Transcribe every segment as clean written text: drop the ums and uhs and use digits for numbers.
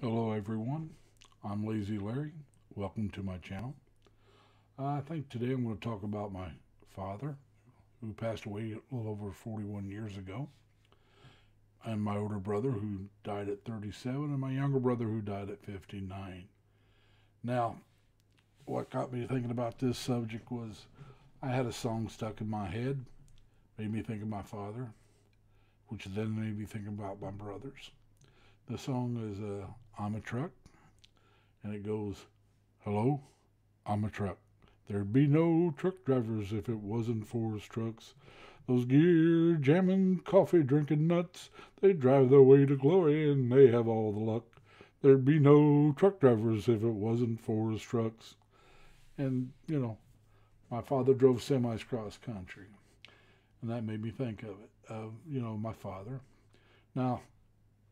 Hello everyone, I'm Lazy Larry. Welcome to my channel. I think today I'm going to talk about my father, who passed away a little over 41 years ago, and my older brother, who died at 37, and my younger brother, who died at 59. Now, what got me thinking about this subject was I had a song stuck in my head, made me think of my father, which then made me think about my brothers. The song is I'm a Truck, and it goes, Hello, I'm a truck. There'd be no truck drivers if it wasn't for his trucks. Those gear jamming, coffee drinking nuts, they drive their way to glory and they have all the luck. There'd be no truck drivers if it wasn't for his trucks. And, my father drove semis cross country, and that made me think of it, my father. Now,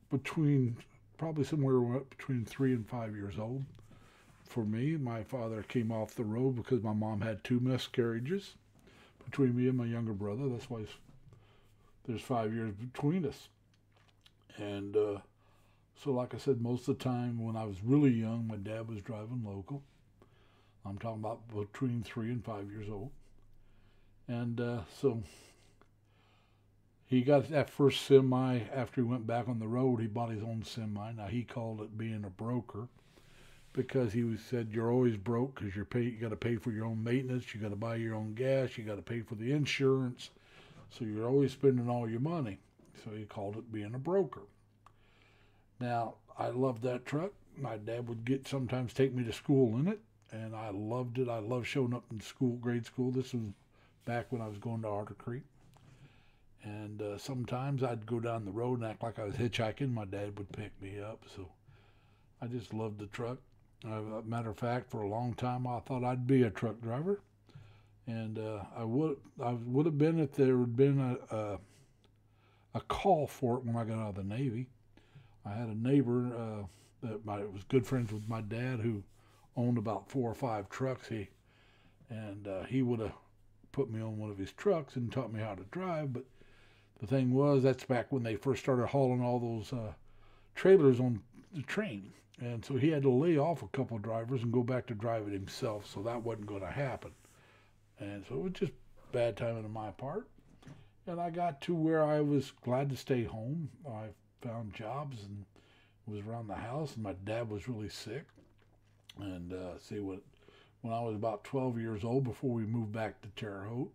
between probably somewhere between 3 and 5 years old, for me, my father came off the road because my mom had two miscarriages between me and my younger brother. That's why there's 5 years between us. And so, like I said, most of the time when I was really young, my dad was driving local. I'm talking about between 3 and 5 years old. And so he got that first semi after he went back on the road. He bought his own semi. Now, he called it being a broker because he said you're always broke because you got to pay for your own maintenance, you got to buy your own gas, you got to pay for the insurance, so you're always spending all your money. So he called it being a broker. Now I loved that truck. My dad would get sometimes take me to school in it, and I loved it. I loved showing up in school, grade school. This was back when I was going to Otter Creek, and sometimes I'd go down the road and act like I was hitchhiking. My dad would pick me up, so I just loved the truck. Matter of fact, for a long time, I thought I'd be a truck driver, and I would have been if there had been a call for it when I got out of the Navy. I had a neighbor that was good friends with my dad who owned about 4 or 5 trucks. He would have put me on one of his trucks and taught me how to drive. But the thing was, that's back when they first started hauling all those trailers on the train. And so he had to lay off a couple of drivers and go back to driving himself. So that wasn't going to happen. And so it was just bad timing on my part. And I got to where I was glad to stay home. I found jobs and was around the house. And my dad was really sick. And when I was about 12 years old, before we moved back to Terre Haute,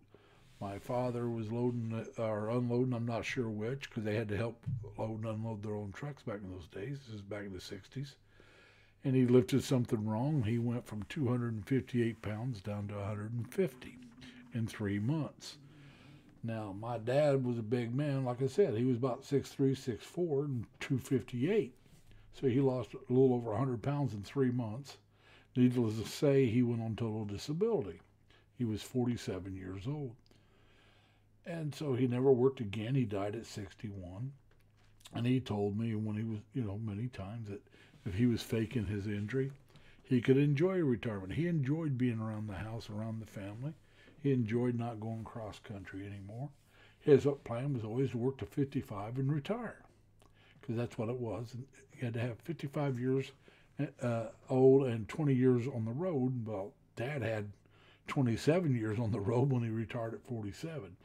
my father was loading or unloading, I'm not sure which, because they had to help load and unload their own trucks back in those days. This is back in the 60s. And he lifted something wrong. He went from 258 pounds down to 150 in 3 months. Now, my dad was a big man. Like I said, he was about 6'3", 6'4", and 258. So he lost a little over 100 pounds in 3 months. Needless to say, he went on total disability. He was 47 years old. And so he never worked again. He died at 61. And he told me when he was, many times that if he was faking his injury, he could enjoy retirement. He enjoyed being around the house, around the family. He enjoyed not going cross country anymore. His plan was always to work to 55 and retire, because that's what it was. He had to have 55 years old and 20 years on the road. Well, Dad had 27 years on the road when he retired at 47.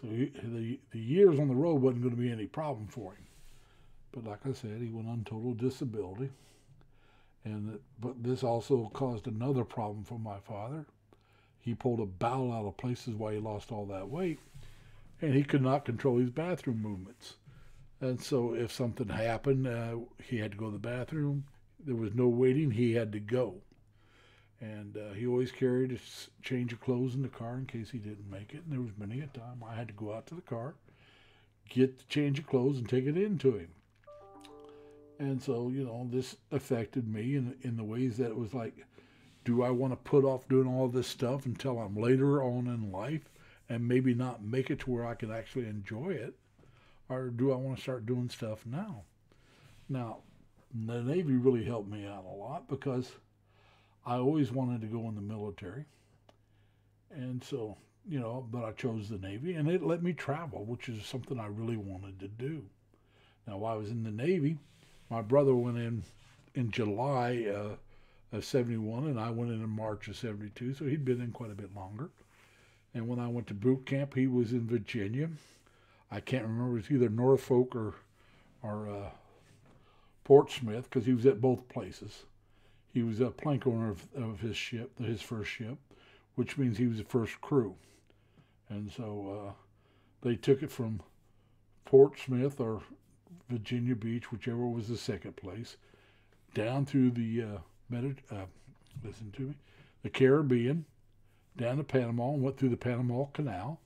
So the years on the road wasn't going to be any problem for him. But like I said, he went on total disability. But this also caused another problem for my father. He pulled a bowel out of places while he lost all that weight, and he could not control his bathroom movements. And so if something happened, he had to go to the bathroom. There was no waiting. He had to go. And he always carried a change of clothes in the car in case he didn't make it. And there was many a time I had to go out to the car, get the change of clothes, and take it into him. And so, this affected me in the ways that it was like, do I want to put off doing all this stuff until I'm later on in life and maybe not make it to where I can actually enjoy it? Or do I want to start doing stuff now? Now, the Navy really helped me out a lot because I always wanted to go in the military. And so, but I chose the Navy and it let me travel, which is something I really wanted to do. Now, while I was in the Navy, my brother went in in July of 71, and I went in March of 72, so he'd been in quite a bit longer. And when I went to boot camp, he was in Virginia. I can't remember, it was either Norfolk or Portsmouth, because he was at both places. He was a plank owner of his ship, his first ship, which means he was the first crew. And so they took it from Portsmouth or Virginia Beach, whichever was the second place, down through the listen to me, the Caribbean, down to Panama, and went through the Panama Canal.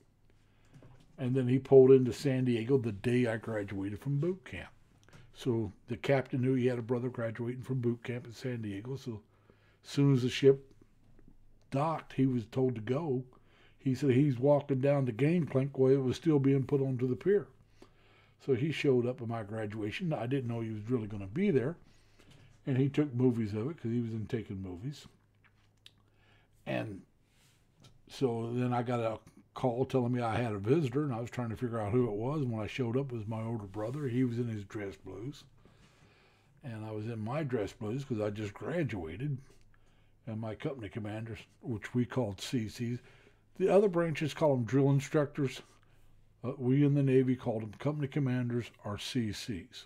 And then he pulled into San Diego the day I graduated from boot camp. So the captain knew he had a brother graduating from boot camp in San Diego. So as soon as the ship docked, he was told to go. He said he's walking down the gangplank while it was still being put onto the pier. So he showed up at my graduation. I didn't know he was really going to be there. And he took movies of it because he was in taking movies. And so then I got a call telling me I had a visitor, and I was trying to figure out who it was. And when I showed up, it was my older brother. He was in his dress blues. And I was in my dress blues because I just graduated. And my company commanders, which we called CCs, the other branches call them drill instructors. We in the Navy called them company commanders or CCs.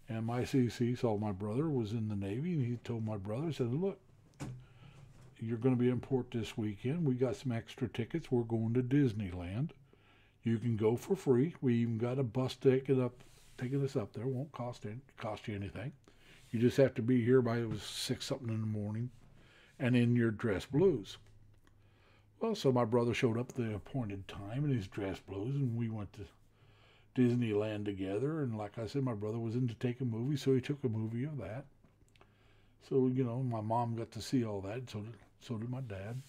And my CC saw my brother was in the Navy, and he told my brother, he said, look, you're going to be in port this weekend. We got some extra tickets. We're going to Disneyland. You can go for free. We even got a bus taking us up there. It won't cost you anything. You just have to be here by, it was 6 something in the morning, and in your dress blues. Well, so my brother showed up at the appointed time in his dress blues, and we went to Disneyland together. And like I said, my brother was into taking movies, so he took a movie of that. So, you know, my mom got to see all that, so did my dad.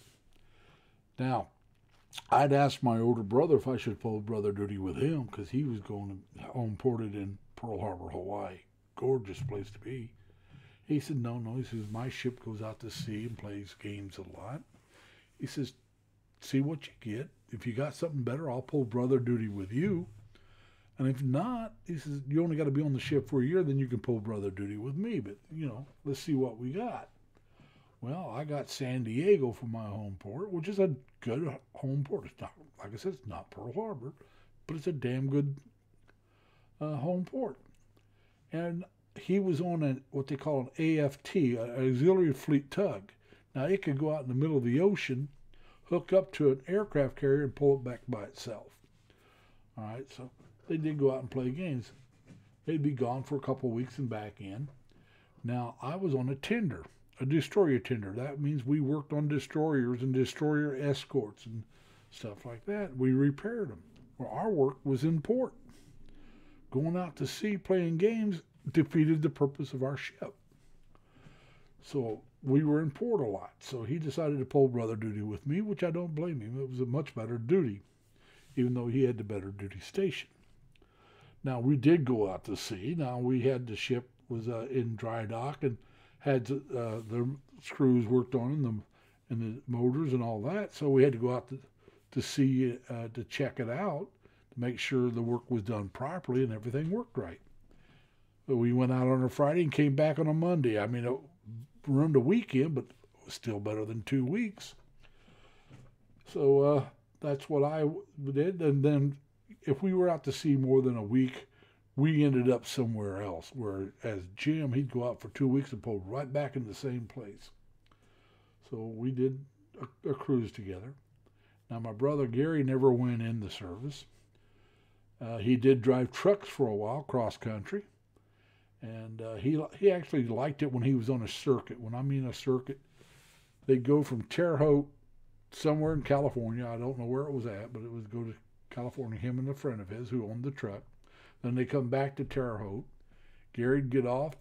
Now, I'd asked my older brother if I should pull brother duty with him because he was going home ported in Pearl Harbor, Hawaii. Gorgeous place to be. He said, no. He says, my ship goes out to sea and plays games a lot. He says, see what you get. If you got something better, I'll pull brother duty with you. And if not, he says, you only got to be on the ship for a year, then you can pull brother duty with me. But, you know, let's see what we got. Well, I got San Diego for my home port, which is a good home port. It's not, like I said, it's not Pearl Harbor, but it's a damn good home port. And he was on what they call an AFT, an auxiliary fleet tug. Now, it could go out in the middle of the ocean, hook up to an aircraft carrier, and pull it back by itself. All right, so they did go out and play games. They'd be gone for a couple of weeks and back in. Now, I was on a tender, a destroyer tender. That means we worked on destroyers and destroyer escorts and stuff like that. We repaired them. Well, our work was in port. Going out to sea playing games defeated the purpose of our ship. So we were in port a lot. So he decided to pull brother duty with me, which I don't blame him. It was a much better duty, even though he had the better duty station. Now, we did go out to sea. Now, we had the ship was in dry dock and had the screws worked on and the motors and all that. So we had to go out to sea to check it out, to make sure the work was done properly and everything worked right. But we went out on a Friday and came back on a Monday. I mean, it ruined a weekend, but it was still better than 2 weeks. So that's what I did. And then if we were out to sea more than a week, we ended up somewhere else. Whereas Jim, he'd go out for 2 weeks and pull right back in the same place. So we did a cruise together. Now, my brother Gary never went in the service. He did drive trucks for a while, cross country. And he actually liked it when he was on a circuit. When I mean a circuit, they'd go from Terre Haute, somewhere in California. I don't know where it was at, but it would go to California, him and a friend of his who owned the truck. Then they come back to Terre Haute. Gary'd get off,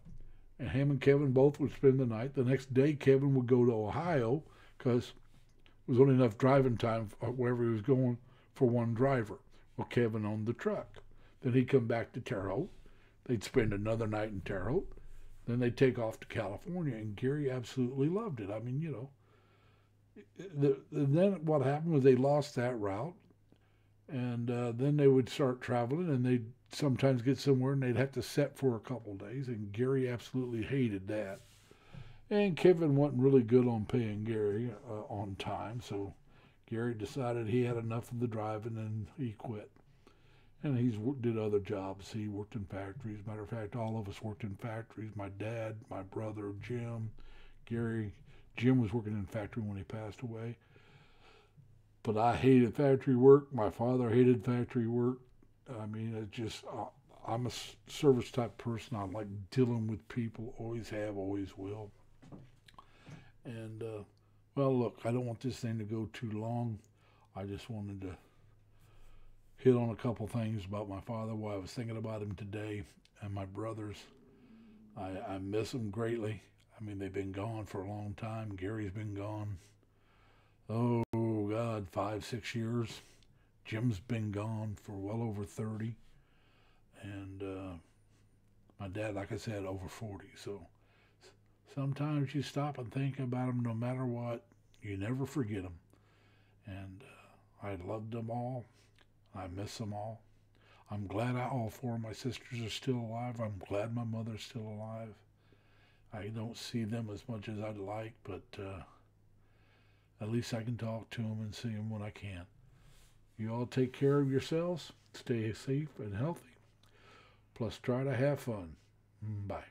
and him and Kevin both would spend the night. The next day, Kevin would go to Ohio because there was only enough driving time wherever he was going for one driver. Well, Kevin owned the truck. Then he'd come back to Terre Haute. They'd spend another night in Terre Haute. Then they'd take off to California, and Gary absolutely loved it. I mean, you know. Then what happened was they lost that route, and then they would start traveling, and they'd sometimes get somewhere and they'd have to set for a couple days, and Gary absolutely hated that. And Kevin wasn't really good on paying Gary on time, so Gary decided he had enough of the driving and he quit. And he did other jobs. He worked in factories. Matter of fact, all of us worked in factories. My dad, my brother, Jim, Gary. Jim was working in a factory when he passed away. But I hated factory work. My father hated factory work. I mean, it just, I'm a service type person. I like dealing with people. Always have, always will. And, well, look, I don't want this thing to go too long. I just wanted to hit on a couple things about my father while I was thinking about him today, and my brothers. I miss them greatly. I mean, they've been gone for a long time. Gary's been gone, oh God, 5, 6 years. Jim's been gone for well over 30. And my dad, like I said, over 40. So sometimes you stop and think about them no matter what. You never forget them. And I loved them all. I miss them all. I'm glad all 4 of my sisters are still alive. I'm glad my mother's still alive. I don't see them as much as I'd like, but at least I can talk to them and see them when I can. You all take care of yourselves. Stay safe and healthy. Plus, try to have fun. Bye.